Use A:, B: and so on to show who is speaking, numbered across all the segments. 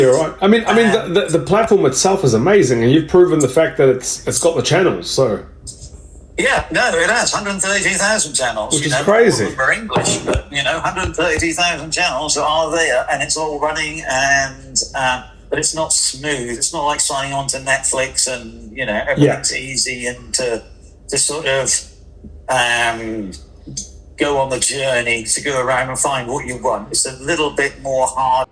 A: You're right. The platform itself is amazing, and you've proven the fact that it's got the channels. So
B: Yeah, no, it has 132,000 channels.
A: which is crazy.
B: All of them are English, but 132,000 channels are there, and it's all running. And but it's not smooth. It's not like signing on to Netflix, and everything's easy and to sort of go on the journey to go around and find what you want. It's a little bit more hard.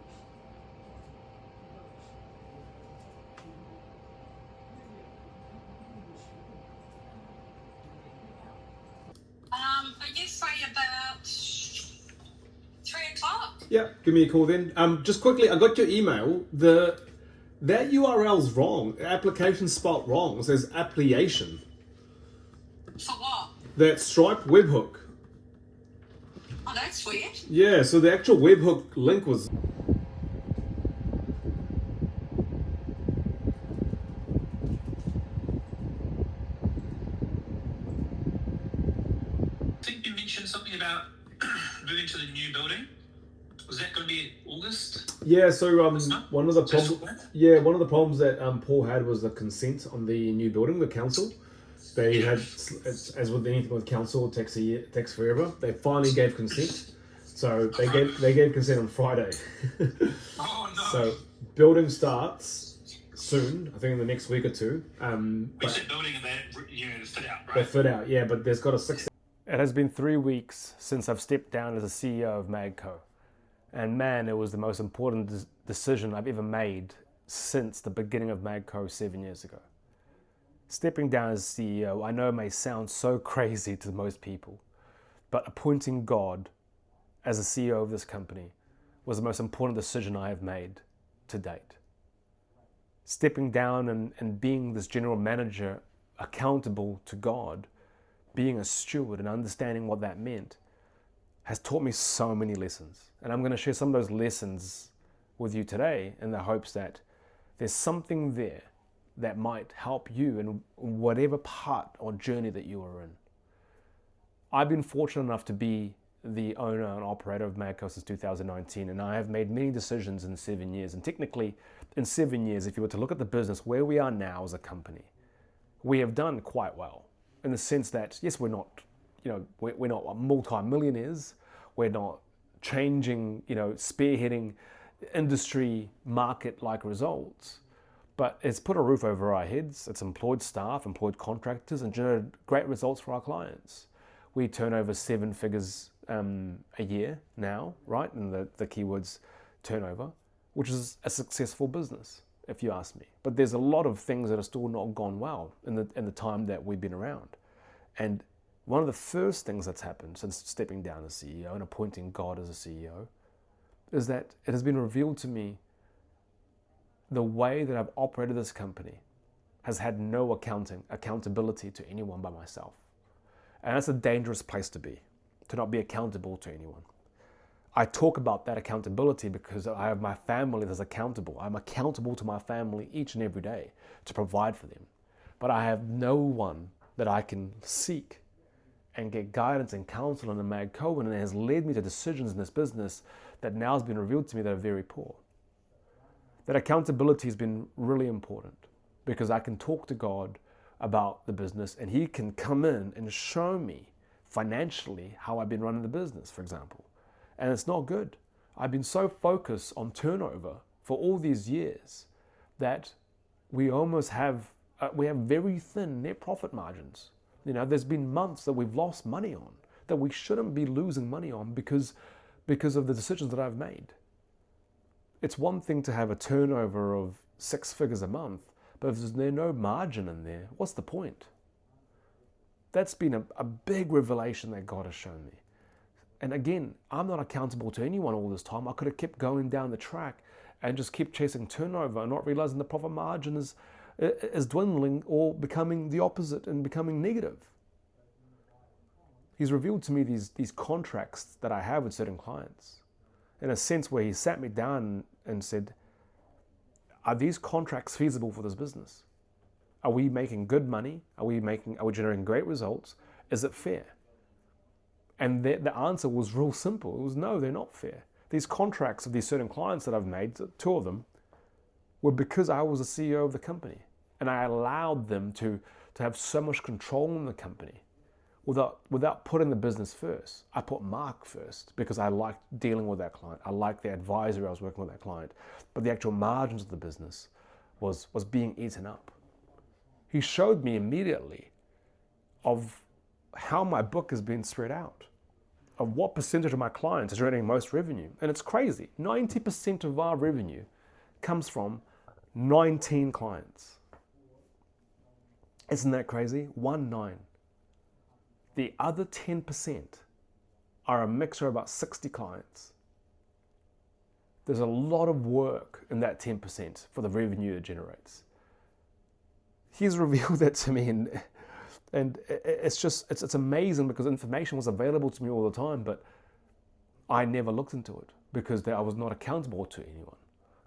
C: Are you free about 3:00?
A: Yeah, give me a call then. Just quickly, I got your email. That URL's wrong. Application spelled wrong. It says application.
C: For what?
A: That Stripe webhook.
C: Oh, that's weird.
A: Yeah, so the actual webhook link was.
D: I think you mentioned something about moving to the new building. Was that going to be in August?
A: Yeah, so one of the problems that Paul had was the consent on the new building, the council. They had, as with anything with council, it takes forever. They finally gave consent, so they gave consent on Friday.
D: Oh no!
A: So building starts soon. I think in the next week or two.
D: But that building and that the fit out, right?
A: They fit out, yeah, but there's got a 6. It has been 3 weeks since I've stepped down as a CEO of MagCo. And man, it was the most important decision I've ever made since the beginning of MagCo 7 years ago. Stepping down as CEO, I know may sound so crazy to most people, but appointing God as the CEO of this company was the most important decision I have made to date. Stepping down and being this general manager accountable to God, being a steward and understanding what that meant, has taught me so many lessons. And I'm going to share some of those lessons with you today in the hopes that there's something there that might help you in whatever part or journey that you are in. I've been fortunate enough to be the owner and operator of MagCo since 2019, and I have made many decisions in 7 years. And technically, in 7 years, if you were to look at the business where we are now as a company, we have done quite well in the sense that, yes, we're not multi-millionaires. We're not changing, spearheading industry market-like results, but it's put a roof over our heads. It's employed staff, employed contractors, and generated great results for our clients. We turn over 7 figures a year now, right? And the keyword's turnover, which is a successful business, if you ask me. But there's a lot of things that are still not gone well in the time that we've been around. And one of the first things that's happened since stepping down as CEO and appointing God as a CEO is that it has been revealed to me the way that I've operated this company has had no accountability to anyone but myself. And that's a dangerous place to be, to not be accountable to anyone. I talk about that accountability because I have my family that's accountable. I'm accountable to my family each and every day to provide for them. But I have no one that I can seek and get guidance and counsel in the MagCo, and it has led me to decisions in this business that now has been revealed to me that are very poor. That accountability has been really important because I can talk to God about the business and He can come in and show me financially how I've been running the business, for example. And it's not good. I've been so focused on turnover for all these years that we almost have very thin net profit margins. There's been months that we've lost money on, that we shouldn't be losing money on because of the decisions that I've made. It's one thing to have a turnover of 6 figures a month, but if there's no margin in there, what's the point? That's been a big revelation that God has shown me. And again, I'm not accountable to anyone all this time. I could have kept going down the track and just kept chasing turnover and not realizing the profit margin is dwindling or becoming the opposite and becoming negative. He's revealed to me these contracts that I have with certain clients, in a sense where He sat me down and said, are these contracts feasible for this business? Are we making good money? Are we generating great results? Is it fair? And the answer was real simple. It was no, they're not fair. These contracts of these certain clients that I've made, 2 of them, were because I was the CEO of the company and I allowed them to have so much control in the company without putting the business first. I put Mark first because I liked dealing with that client. I liked the advisory I was working with that client. But the actual margins of the business was being eaten up. He showed me immediately of how my book has been spread out, of what percentage of my clients is earning most revenue. And it's crazy. 90% of our revenue comes from 19 clients. Isn't that crazy? 19. The other 10% are a mixture of about 60 clients. There's a lot of work in that 10% for the revenue it generates. He's revealed that to me, and it's amazing because information was available to me all the time, but I never looked into it because I was not accountable to anyone.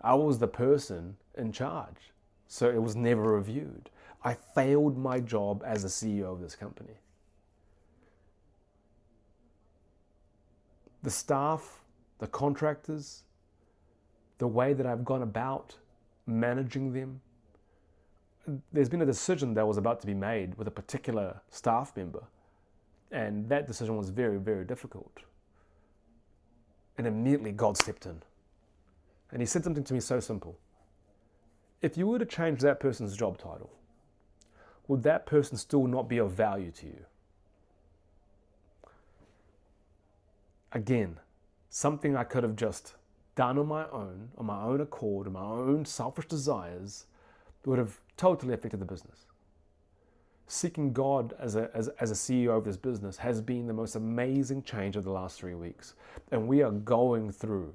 A: I was the person in charge, so it was never reviewed. I failed my job as the CEO of this company. The staff, the contractors, the way that I've gone about managing them, there's been a decision that was about to be made with a particular staff member, and that decision was very, very difficult. And immediately God stepped in. And he said something to me so simple. If you were to change that person's job title, would that person still not be of value to you? Again, something I could have just done on my own accord, on my own selfish desires, would have totally affected the business. Seeking God as a CEO of this business has been the most amazing change of the last 3 weeks. And we are going through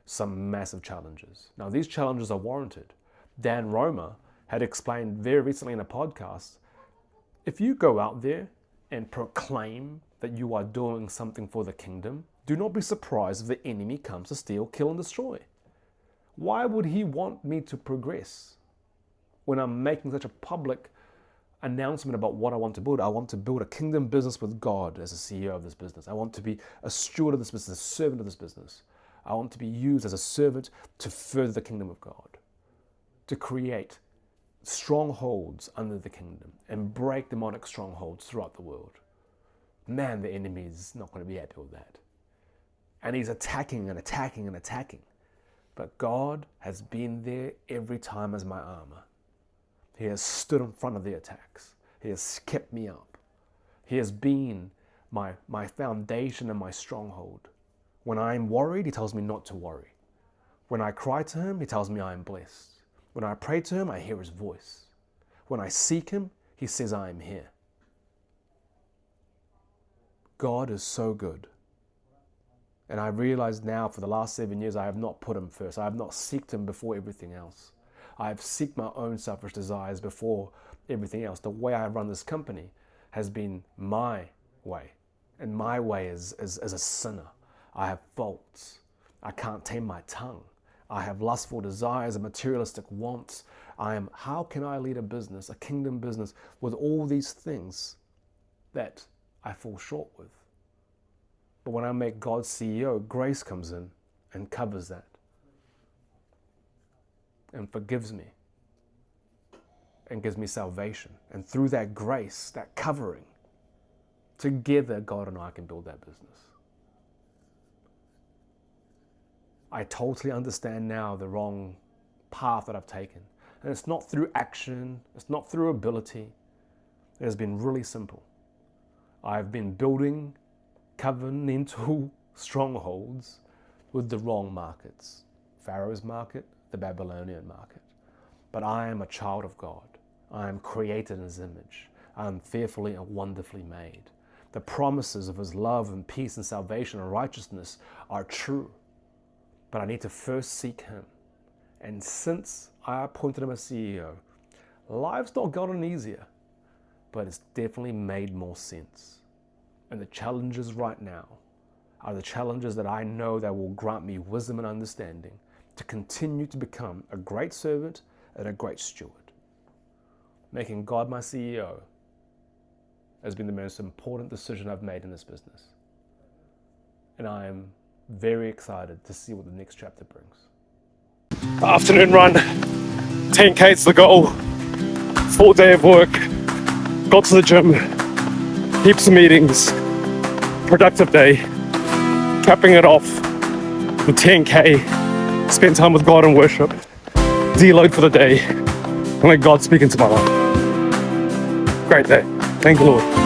A: some massive challenges. Now, these challenges are warranted. Dan Roma had explained very recently in a podcast, if you go out there and proclaim that you are doing something for the kingdom, do not be surprised if the enemy comes to steal, kill, and destroy. Why would he want me to progress when I'm making such a public announcement about what I want to build? I want to build a kingdom business with God as a CEO of this business. I want to be a steward of this business, a servant of this business. I want to be used as a servant to further the kingdom of God, to create strongholds under the kingdom and break demonic strongholds throughout the world. Man, the enemy is not going to be happy with that. And he's attacking and attacking and attacking. But God has been there every time as my armor. He has stood in front of the attacks. He has kept me up. He has been my foundation and my stronghold. When I am worried, he tells me not to worry. When I cry to him, he tells me I am blessed. When I pray to him, I hear his voice. When I seek him, he says I am here. God is so good. And I realize now for the last 7 years, I have not put him first. I have not sought him before everything else. I have sought my own selfish desires before everything else. The way I run this company has been my way. And my way is as a sinner. I have faults. I can't tame my tongue. I have lustful desires and materialistic wants. How can I lead a business, a kingdom business, with all these things that I fall short with? But when I make God CEO, grace comes in and covers that and forgives me and gives me salvation. And through that grace, that covering, together God and I can build that business. I totally understand now the wrong path that I've taken. And it's not through action, it's not through ability. It has been really simple. I've been building covenantal strongholds with the wrong markets. Pharaoh's market, the Babylonian market. But I am a child of God. I am created in his image. I am fearfully and wonderfully made. The promises of his love and peace and salvation and righteousness are true. But I need to first seek him. And since I appointed him as CEO, life's not gotten easier, but it's definitely made more sense. And the challenges right now are the challenges that I know that will grant me wisdom and understanding to continue to become a great servant and a great steward. Making God my CEO has been the most important decision I've made in this business. And I am very excited to see what the next chapter brings. Afternoon run. 10K is the goal. Full day of work. Got to the gym. Heaps of meetings. Productive day. Capping it off with 10K. Spend time with God and worship. Deload for the day. And let God speak into my life. Great day. Thank you, Lord.